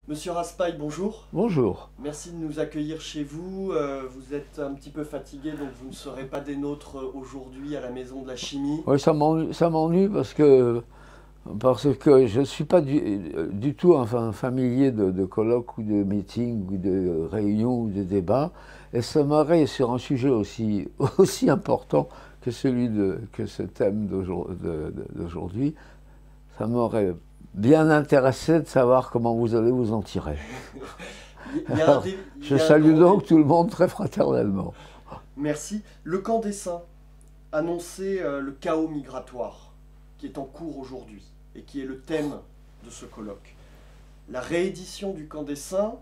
Monsieur Raspail, bonjour. Bonjour. Merci de nous accueillir chez vous. Vous êtes un petit peu fatigué, donc vous ne serez pas des nôtres aujourd'hui à la Maison de la Chimie. Oui, ça m'ennuie parce que je ne suis pas du tout un familier de colloques ou de meetings ou de réunions ou de débats. Et ça m'aurait, sur un sujet aussi important que que ce thème d'aujourd'hui, ça m'aurait bien intéressé de savoir comment vous allez vous en tirer. Alors, je salue donc tout le monde très fraternellement. Merci. Le Camp des Saints annonçait le chaos migratoire qui est en cours aujourd'hui et qui est le thème de ce colloque. La réédition du Camp des Saints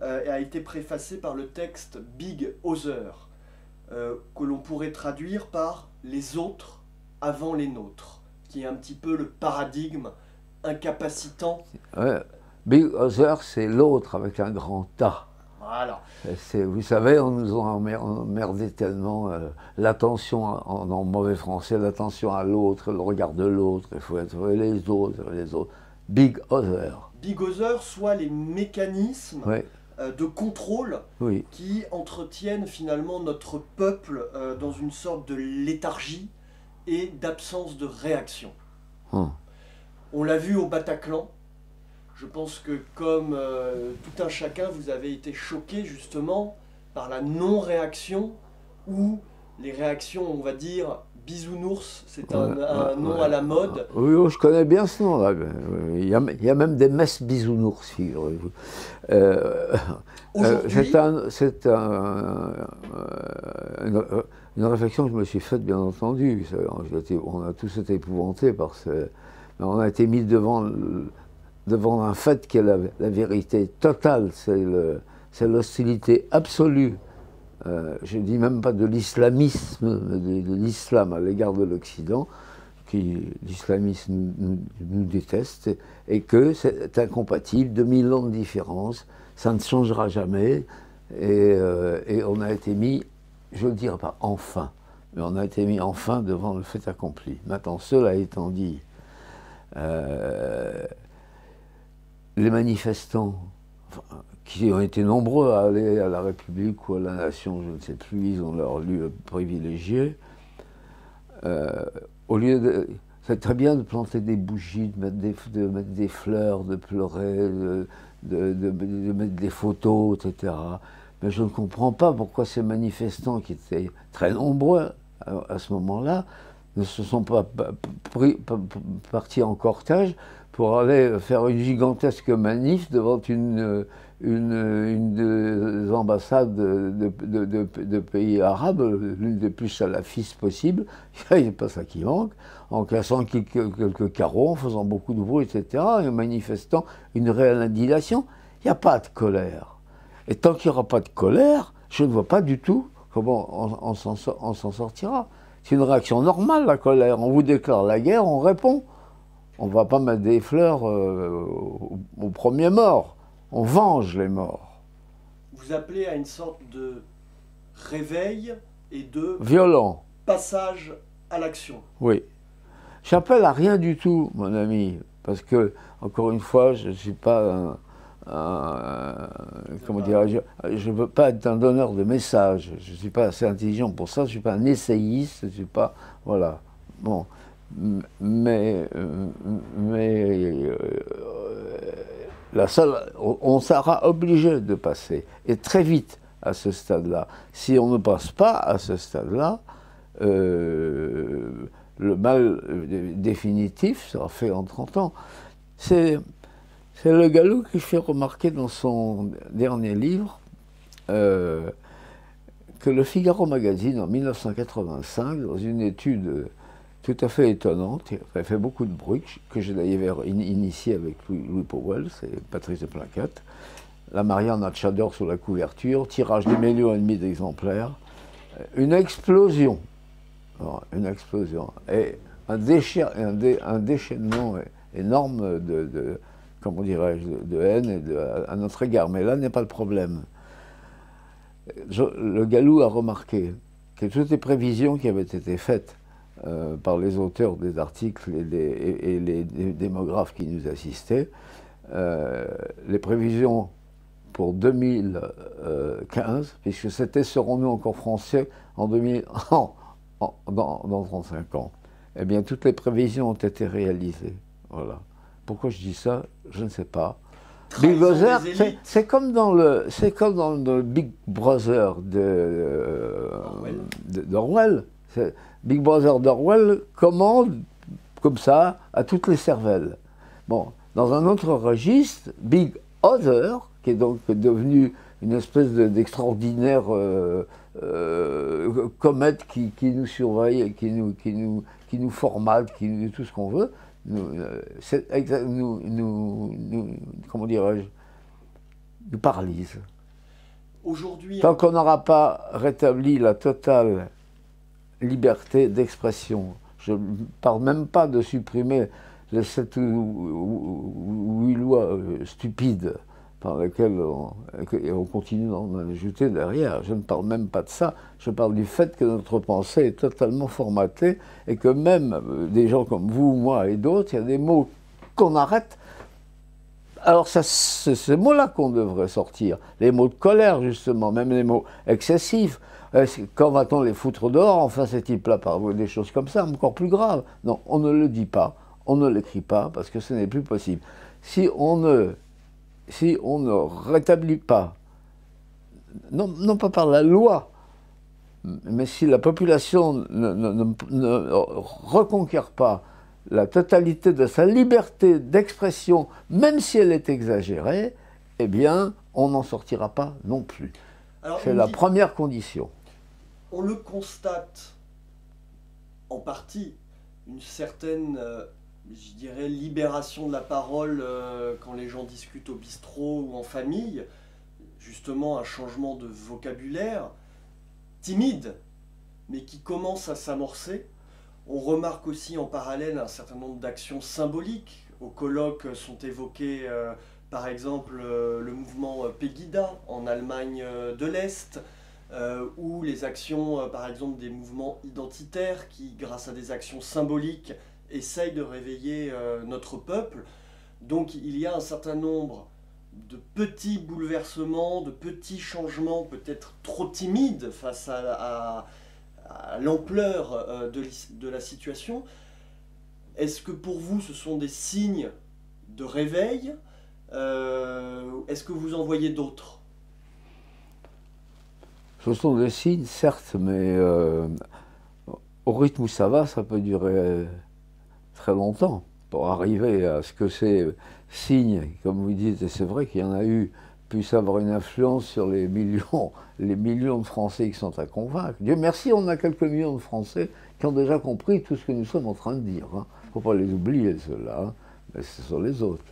a été préfacée par le texte Big Other, que l'on pourrait traduire par les autres avant les nôtres, qui est un petit peu le paradigme incapacitant. Ouais. Big Other, c'est l'autre avec un grand A. Voilà. Vous savez, on nous a emmerdé tellement. L'attention, en mauvais français, l'attention à l'autre, le regard de l'autre, il faut être les autres, les autres. Big Other. Big Other, soit les mécanismes Ouais. de contrôle Oui. qui entretiennent finalement notre peuple dans une sorte de léthargie et d'absence de réaction. On l'a vu au Bataclan. Je pense que comme tout un chacun, vous avez été choqué justement par la non-réaction ou les réactions, on va dire, bisounours, c'est un nom à la mode. Oui, je connais bien ce nom-là. Il y a même des messes bisounours, figurez-vous. C'est une réflexion que je me suis faite, bien entendu. On a tous été épouvantés par ce... On a été mis devant un fait qui est la vérité totale, c'est l'hostilité absolue. Je ne dis même pas de l'islamisme, mais de l'islam à l'égard de l'Occident, l'islamisme nous déteste, et que c'est incompatible, 2000 ans de différence, ça ne changera jamais, et on a été mis, je ne le dirais pas enfin, mais on a été mis enfin devant le fait accompli. Maintenant, cela étant dit, les manifestants, qui ont été nombreux à aller à la République ou à la Nation, je ne sais plus, ils ont leur lieu privilégié. Au lieu de... C'est très bien de planter des bougies, de mettre des fleurs, de pleurer, de mettre des photos, etc. Mais je ne comprends pas pourquoi ces manifestants, qui étaient très nombreux à ce moment-là, ne se sont pas partis en cortège pour aller faire une gigantesque manif devant une des ambassades de pays arabes, l'une des plus salafistes possibles. Il n'y a pas ça qui manque, en cassant quelques carreaux, en faisant beaucoup de bruit, etc., et en manifestant une réelle indignation. Il n'y a pas de colère. Et tant qu'il n'y aura pas de colère, je ne vois pas du tout comment on s'en sortira. C'est une réaction normale, la colère. On vous déclare la guerre, on répond. On ne va pas mettre des fleurs au premier mort. On venge les morts. Vous appelez à une sorte de réveil et de violent passage à l'action. Oui. J'appelle à rien du tout, mon ami, parce que, encore une fois, je ne suis pas comment dirais-je, je ne veux pas être un donneur de messages. Je ne suis pas assez intelligent pour ça, je ne suis pas un essayiste, je ne suis pas... Voilà. Bon. Mais on sera obligé de passer, et très vite à ce stade-là. Si on ne passe pas à ce stade-là, le mal définitif sera fait en 30 ans. C'est Le Gallou qui fait remarquer dans son dernier livre que le Figaro Magazine, en 1985, dans une étude tout à fait étonnante, qui a fait beaucoup de bruit, que j'ai d'ailleurs initié avec Louis Powell, c'est Patrice de Plaquette, la Marianne à Tchador sous la couverture, tirage de 1,5 million d'exemplaires, une explosion, et un déchaînement énorme comment dirais-je, de haine à notre égard. Mais là n'est pas le problème. Le Gallou a remarqué que toutes les prévisions qui avaient été faites par les auteurs des articles et les démographes qui nous assistaient les prévisions pour 2015, puisque c'était serons-nous encore français en 2000, dans 35 ans. Eh bien, toutes les prévisions ont été réalisées. Voilà. Pourquoi je dis ça, je ne sais pas. Big Brother, c'est comme dans le Big Brother d'Orwell. Big Brother d'Orwell commande comme ça à toutes les cervelles. Bon, dans un autre registre, Big Other, qui est donc devenu une espèce d'extraordinaire comète qui nous surveille, qui nous formate, qui nous tout ce qu'on veut, comment dirais-je, nous paralyse. Aujourd'hui, tant qu'on n'aura pas rétabli la totale liberté d'expression, je ne parle même pas de supprimer les 7 ou 8 lois stupides par lesquelles on continue d'en ajouter derrière. Je ne parle même pas de ça. Je parle du fait que notre pensée est totalement formatée et que même des gens comme vous, moi et d'autres, il y a des mots qu'on arrête. Alors c'est ces mots-là qu'on devrait sortir. Les mots de colère, justement, même les mots excessifs. Quand va-t-on les foutre dehors? Enfin, ces types-là parlent des choses comme ça, encore plus graves. Non, on ne le dit pas, on ne l'écrit pas, parce que ce n'est plus possible. Si on ne rétablit pas, non pas par la loi, mais si la population ne reconquiert pas la totalité de sa liberté d'expression, même si elle est exagérée, eh bien, on n'en sortira pas non plus. C'est la première condition. On le constate en partie, une certaine, je dirais, libération de la parole quand les gens discutent au bistrot ou en famille, justement un changement de vocabulaire timide, mais qui commence à s'amorcer. On remarque aussi en parallèle un certain nombre d'actions symboliques. Au colloque sont évoquées par exemple le mouvement Pegida en Allemagne de l'Est, ou les actions par exemple des mouvements identitaires qui, grâce à des actions symboliques, essayent de réveiller notre peuple. Donc il y a un certain nombre de petits bouleversements, de petits changements peut-être trop timides face à l'ampleur de la situation. Est-ce que pour vous ce sont des signes de réveil? Est-ce que vous en voyez d'autres? Ce sont des signes, certes, mais au rythme où ça va, ça peut durer très longtemps pour arriver à ce que ces signes, comme vous dites, et c'est vrai qu'il y en a eu, puissent avoir une influence sur les millions de Français qui sont à convaincre. Dieu merci, on a quelques millions de Français qui ont déjà compris tout ce que nous sommes en train de dire. Il ne faut pas les oublier, ceux-là, hein. Mais ce sont les autres.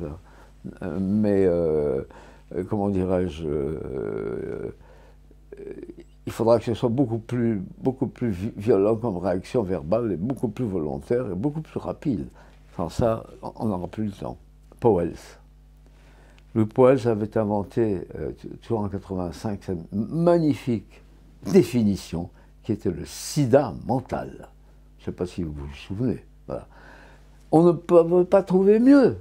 Mais, comment dirais-je, il faudra que ce soit beaucoup plus violent comme réaction verbale, et beaucoup plus volontaire, et beaucoup plus rapide. Sans ça, on n'aura plus le temps. Pauwels. Louis Pauwels avait inventé, toujours en 85, cette magnifique définition qui était le sida mental. Je ne sais pas si vous vous souvenez. Voilà. On ne peut pas trouver mieux.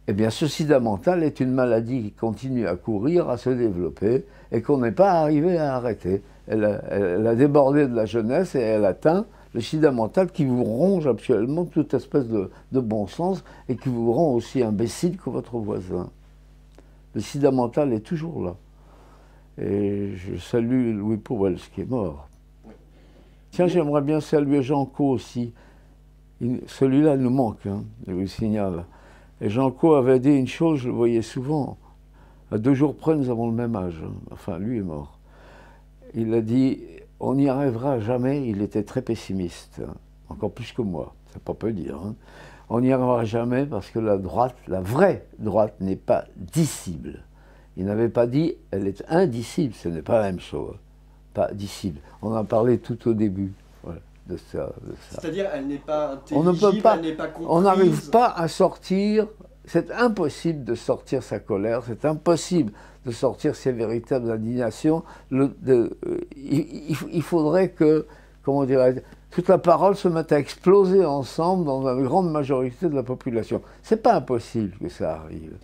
Eh bien, ce sida mental est une maladie qui continue à courir, à se développer, et qu'on n'est pas arrivé à arrêter. Elle a débordé de la jeunesse et elle atteint le sida mental qui vous ronge absolument toute espèce de bon sens et qui vous rend aussi imbécile que votre voisin. Le sida mental est toujours là. Et je salue Louis Pauwels qui est mort. Tiens, j'aimerais bien saluer Jean Co aussi. Celui-là nous manque, hein, je vous le signale. Et Jean Co avait dit une chose, je le voyais souvent. À 2 jours près, nous avons le même âge. Hein. Enfin, lui est mort. Il a dit, on n'y arrivera jamais. Il était très pessimiste, hein. Encore plus que moi, c'est pas peu dire. Hein. On n'y arrivera jamais parce que la droite, la vraie droite, n'est pas dissible. Il n'avait pas dit, elle est indicible, ce n'est pas la même chose. Pas dissible. On en a parlé tout au début. Voilà, de ça. C'est-à-dire, elle n'est pas intelligible, on ne peut pas, elle n'est pas comprise. On n'arrive pas à sortir, c'est impossible de sortir sa colère, c'est impossible de sortir ses véritables indignations. Il faudrait que, comment dirais-je, toute la parole se mette à exploser ensemble dans une grande majorité de la population. C'est pas impossible que ça arrive.